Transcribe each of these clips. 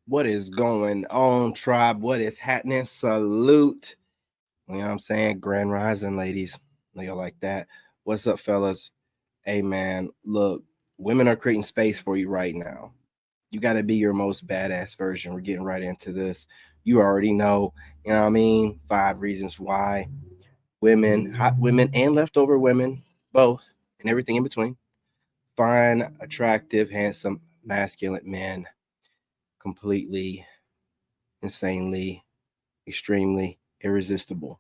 What is going on, tribe? What is happening? Salute. You know what I'm saying? Grand rising, ladies. Y'all like that? What's up, fellas? Hey, man, look, women are creating space for you right now. You got to be your most badass version. We're getting right into this. You already know, you know what I mean? 5 reasons why women, hot women, and leftover women, both, and everything in between, find attractive, handsome, masculine men completely, insanely, extremely irresistible.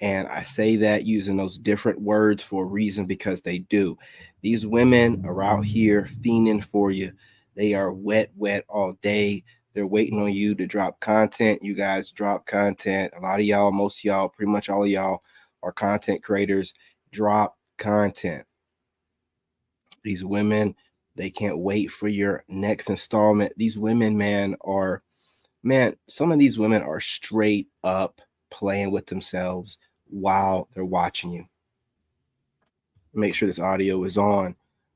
And I say that using those different words for a reason because they do. These women are out here fiending for you. They are wet all day. They're waiting on you to drop content. You guys drop content. A lot of y'all, most of y'all, pretty much all of y'all are content creators. Drop content. These women, they can't wait for your next installment. These women, man, some of these women are straight up playing with themselves while they're watching you. Make sure this audio is on.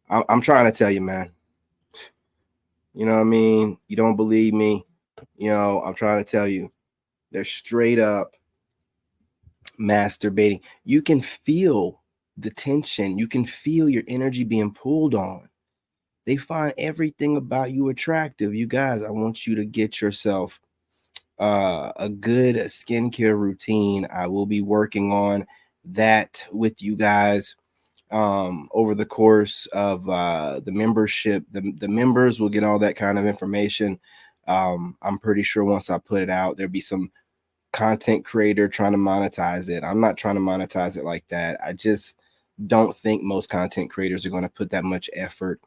I'm trying to tell you, man. You know what I mean? You don't believe me? I'm trying to tell you. They're straight up masturbating. You can feel the tension, you can feel your energy being pulled on. They find everything about you attractive. You guys, I want you to get yourself a good skincare routine. I will be working on that with you guys over the course of the membership. The members will get all that kind of information. I'm pretty sure once I put it out, there'll be some content creator trying to monetize it. I'm not trying to monetize it like that. I just don't think most content creators are going to put that much effort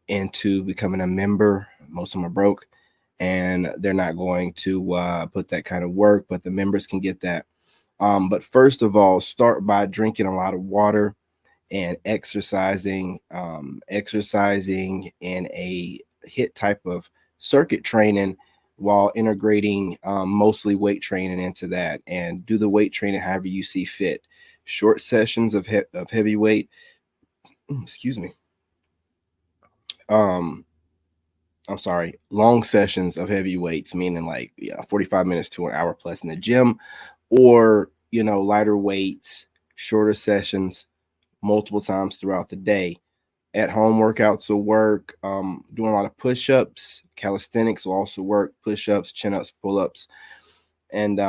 into becoming a member. Most of them are broke and they're not going to put that kind of work, but the members can get that. But first of all, start by drinking a lot of water and exercising in a hit type of circuit training while integrating mostly weight training into that, and do the weight training however you see fit. Short sessions of heavy weight, excuse me. Um, I'm sorry, long sessions of heavy weights, meaning like 45 minutes to an hour plus in the gym, or lighter weights, shorter sessions multiple times throughout the day. At home workouts will work. Doing a lot of push-ups, calisthenics will also work. Push-ups, chin-ups, pull-ups, and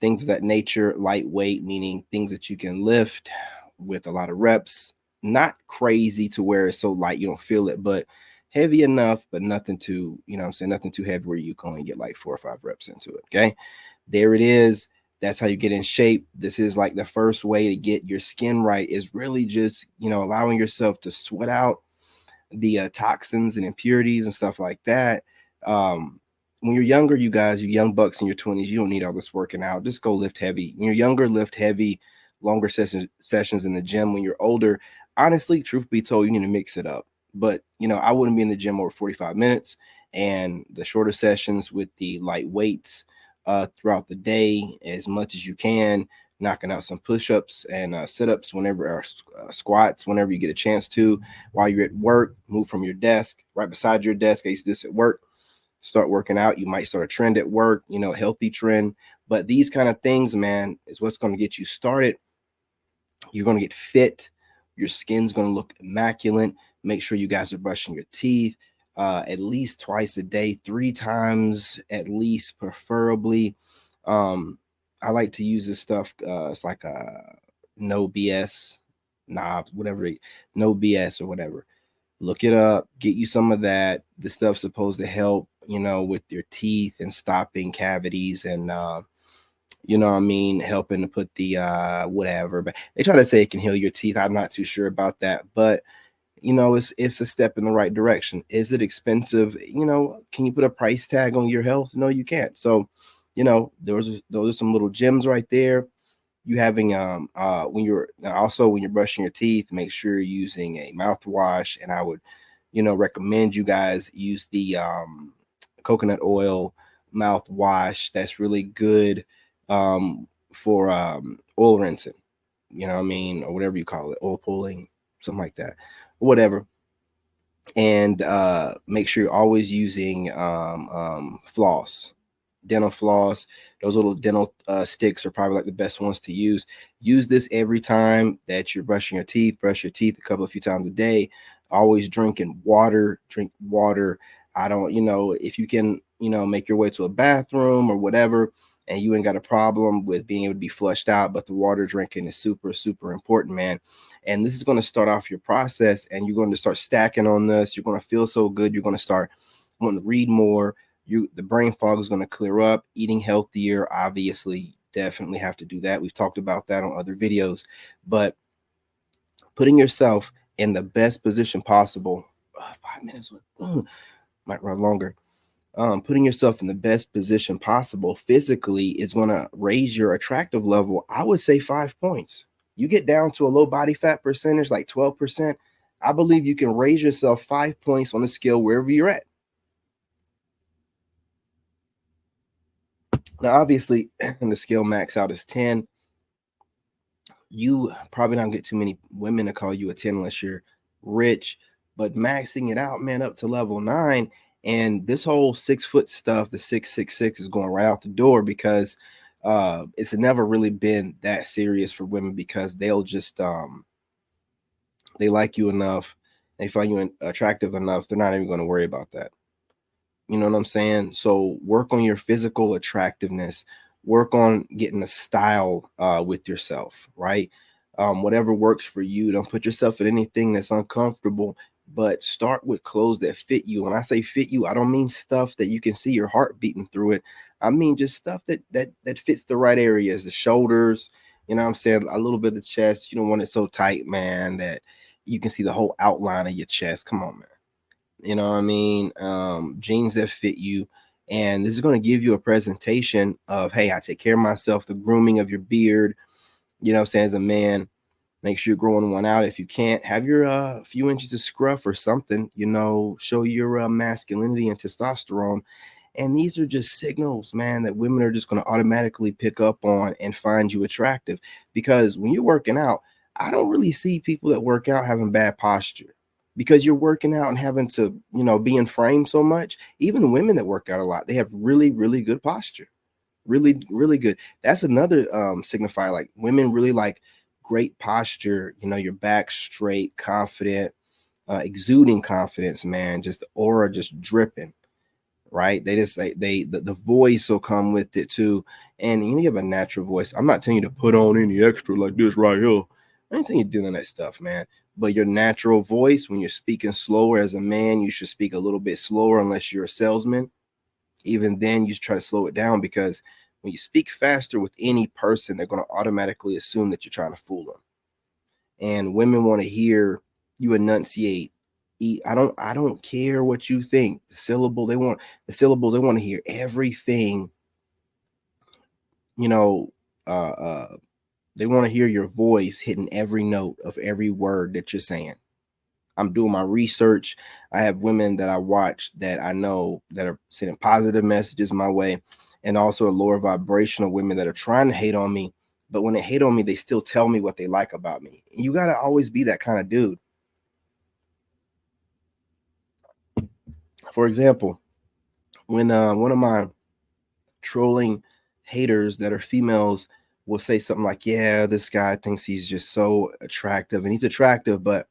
things of that nature. Lightweight, meaning things that you can lift with a lot of reps. Not crazy to where it's so light you don't feel it, but heavy enough, but nothing too, I'm saying, nothing too heavy where you can only get like 4 or 5 reps into it. Okay. There it is. That's how you get in shape. This is like the first way to get your skin right, is really just, allowing yourself to sweat out the toxins and impurities and stuff like that. When you're younger, you guys, you young bucks in your 20s, you don't need all this working out. Just go lift heavy. When you're younger, lift heavy, longer sessions in the gym. When you're older, honestly, truth be told, you need to mix it up. But I wouldn't be in the gym over 45 minutes, and the shorter sessions with the light weights throughout the day as much as you can, knocking out some push-ups and sit-ups whenever, or squats whenever you get a chance to. While you're at work, move from your desk right beside your desk. I used to do this at work. Start working out. You might start a trend at work, a healthy trend. But these kind of things, man, is what's going to get you started. You're going to get fit. Your skin's going to look immaculate. Make sure you guys are brushing your teeth at least twice a day, 3 times at least, preferably. I like to use this stuff. It's like a no BS, whatever, no BS or whatever. Look it up, get you some of that. This stuff's supposed to help, with your teeth and stopping cavities and what I mean, helping to put the whatever. But they try to say it can heal your teeth. I'm not too sure about that, but it's a step in the right direction. Is it expensive? Can you put a price tag on your health? No, you can't. So, those are some little gems right there. You having when you're brushing your teeth, make sure you're using a mouthwash, and I would recommend you guys use the coconut oil mouthwash. That's really good for oil rinsing, you know what I mean, or whatever you call it, oil pulling, something like that, whatever. And make sure you're always using floss, dental floss. Those little dental sticks are probably like the best ones to use. Use this every time that you're brushing your teeth. Brush your teeth a few times a day. Always drinking water. Drink water. I don't, if you can, make your way to a bathroom or whatever, and you ain't got a problem with being able to be flushed out, but the water drinking is super, super important, man. And this is going to start off your process, and you're going to start stacking on this. You're going to feel so good. You're going to start wanting to read more. The brain fog is going to clear up. Eating healthier, obviously, definitely have to do that. We've talked about that on other videos, but putting yourself in the best position possible. 5 minutes might run longer. Putting yourself in the best position possible physically is going to raise your attractive level. I would say 5 points. You get down to a low body fat percentage, like 12%. I believe you can raise yourself 5 points on the scale wherever you're at. Now, obviously, the scale max out is 10. You probably not get too many women to call you a 10 unless you're rich, but maxing it out, man, up to level 9. And this whole 6 foot stuff, the 666, is going right out the door because it's never really been that serious for women because they'll just they like you enough, they find you attractive enough, they're not even going to worry about that. You know what I'm saying? So work on your physical attractiveness. Work on getting a style with yourself, right? Whatever works for you. Don't put yourself in anything that's uncomfortable, but start with clothes that fit you. When I say fit you, I don't mean stuff that you can see your heart beating through it. I mean just stuff that fits the right areas, the shoulders. You know what I'm saying? A little bit of the chest. You don't want it so tight, man, that you can see the whole outline of your chest. Come on, man. You know what I mean? Jeans that fit you. And this is going to give you a presentation of, hey, I take care of myself, the grooming of your beard, you know what I'm saying, as a man. Make sure you're growing one out. If you can't, have your few inches of scruff or something, show your masculinity and testosterone. And these are just signals, man, that women are just going to automatically pick up on and find you attractive. Because when you're working out, I don't really see people that work out having bad posture because you're working out and having to, be in frame so much. Even women that work out a lot, they have really, really good posture. Really, really good. That's another signifier. Like women really like great posture, your back straight, confident, exuding confidence, man. Just the aura just dripping, right? They just like the voice will come with it too. And you have a natural voice. I'm not telling you to put on any extra like this right here. I ain't telling you doing that stuff, man. But your natural voice, when you're speaking slower as a man, you should speak a little bit slower unless you're a salesman. Even then, you try to slow it down because when you speak faster with any person, they're going to automatically assume that you're trying to fool them. And women want to hear you enunciate. I don't care what you think. The syllables, they want to hear everything, you know, uh uh they want to hear your voice hitting every note of every word that you're saying. I'm doing my research. I have women that I watch that I know that are sending positive messages my way, and also the lower vibrational women that are trying to hate on me. But when they hate on me, they still tell me what they like about me. You got to always be that kind of dude. For example, when one of my trolling haters that are females will say something like, yeah, this guy thinks he's just so attractive, and he's attractive, but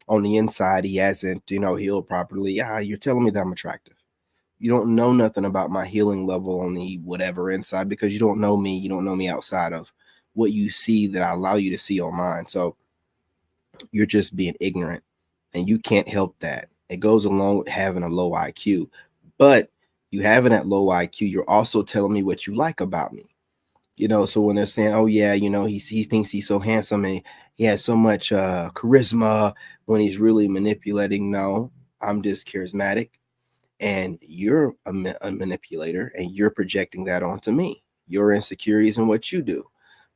on the inside, he hasn't, healed properly. Yeah, you're telling me that I'm attractive. You don't know nothing about my healing level on the whatever inside because you don't know me. You don't know me outside of what you see that I allow you to see on mine. So you're just being ignorant, and you can't help that. It goes along with having a low IQ, but you having that low IQ, you're also telling me what you like about me. So when they're saying, oh yeah, he thinks he's so handsome and he has so much charisma when he's really manipulating. No, I'm just charismatic, and you're a manipulator, and you're projecting that onto me, your insecurities and what you do.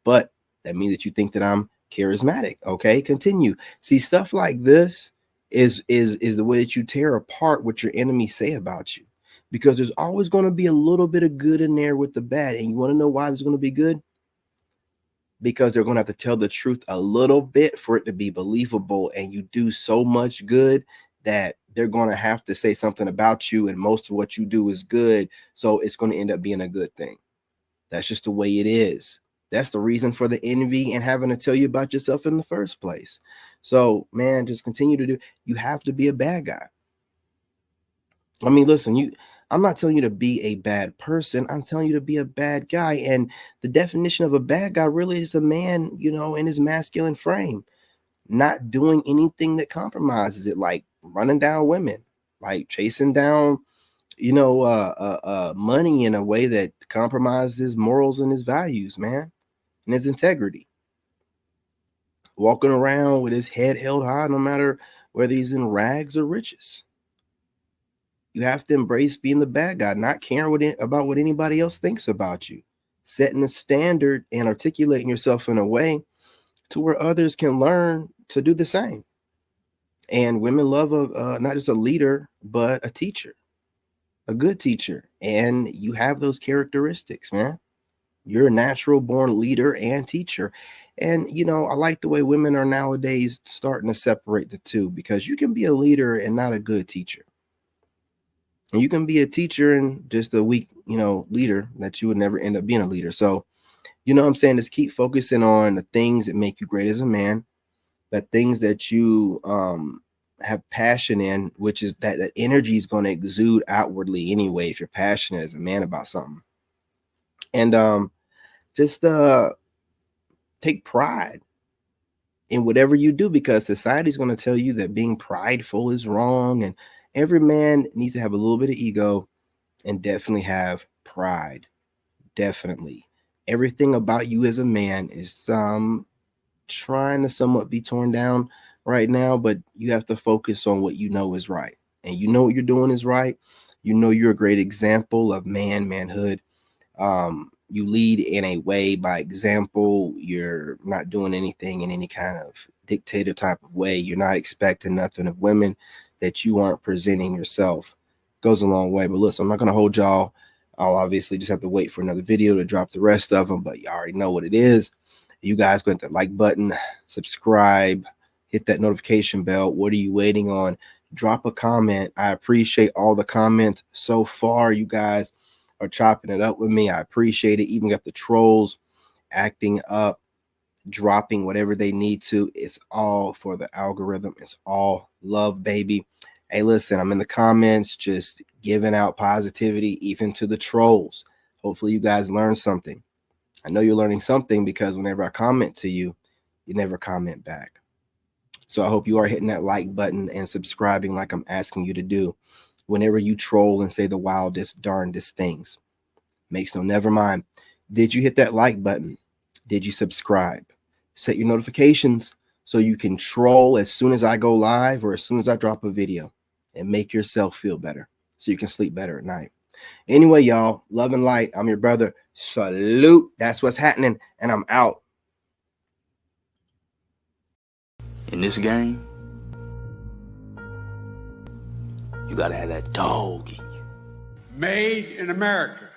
But that means that you think that I'm charismatic. Okay, continue. See, stuff like this is the way that you tear apart what your enemies say about you, because there's always going to be a little bit of good in there with the bad. And you want to know why there's going to be good? Because they're going to have to tell the truth a little bit for it to be believable, and you do so much good that they're going to have to say something about you, and most of what you do is good, so it's going to end up being a good thing. That's just the way it is. That's the reason for the envy and having to tell you about yourself in the first place. So, man, just continue to do. You have to be a bad guy. I mean, listen, I'm not telling you to be a bad person. I'm telling you to be a bad guy. And the definition of a bad guy really is a man, in his masculine frame, not doing anything that compromises it, like running down women, like chasing down, money in a way that compromises his morals and his values, man, and his integrity. Walking around with his head held high, no matter whether he's in rags or riches. You have to embrace being the bad guy, not caring about what anybody else thinks about you, setting a standard and articulating yourself in a way to where others can learn to do the same. And women love not just a leader, but a teacher, a good teacher. And you have those characteristics, man. You're a natural born leader and teacher. And, I like the way women are nowadays starting to separate the two, because you can be a leader and not a good teacher. And you can be a teacher and just a weak, leader that you would never end up being a leader. So, what I'm saying is keep focusing on the things that make you great as a man, the things that you have passion in, which is that energy is going to exude outwardly anyway if you're passionate as a man about something. And just take pride in whatever you do, because society is going to tell you that being prideful is wrong, and every man needs to have a little bit of ego and definitely have pride. Definitely. Everything about you as a man is trying to somewhat be torn down right now, but you have to focus on what you know is right. And you know what you're doing is right. You're a great example of manhood. You lead in a way by example. You're not doing anything in any kind of dictator type of way. You're not expecting nothing of women that you aren't presenting yourself. Goes a long way. But listen, I'm not going to hold y'all. I'll obviously just have to wait for another video to drop the rest of them, but you already know what it is. You guys go hit the like button, subscribe, hit that notification bell. What are you waiting on? Drop a comment. I appreciate all the comments so far. You guys are chopping it up with me. I appreciate it. Even got the trolls acting up, dropping whatever they need to. It's all for the algorithm. It's all love, baby. Hey, listen, I'm in the comments just giving out positivity even to the trolls. Hopefully you guys learn something. I know you're learning something, because whenever I comment to you, you never comment back. So I hope you are hitting that like button and subscribing like I'm asking you to do whenever you troll and say the wildest, darndest things. Never mind. Did you hit that like button? Did you subscribe? Set your notifications so you can troll as soon as I go live or as soon as I drop a video, and make yourself feel better so you can sleep better at night. Anyway, y'all, love and light. I'm your brother. Salute. That's what's happening, and I'm out. In this game, you gotta have that dog in you. Made in America.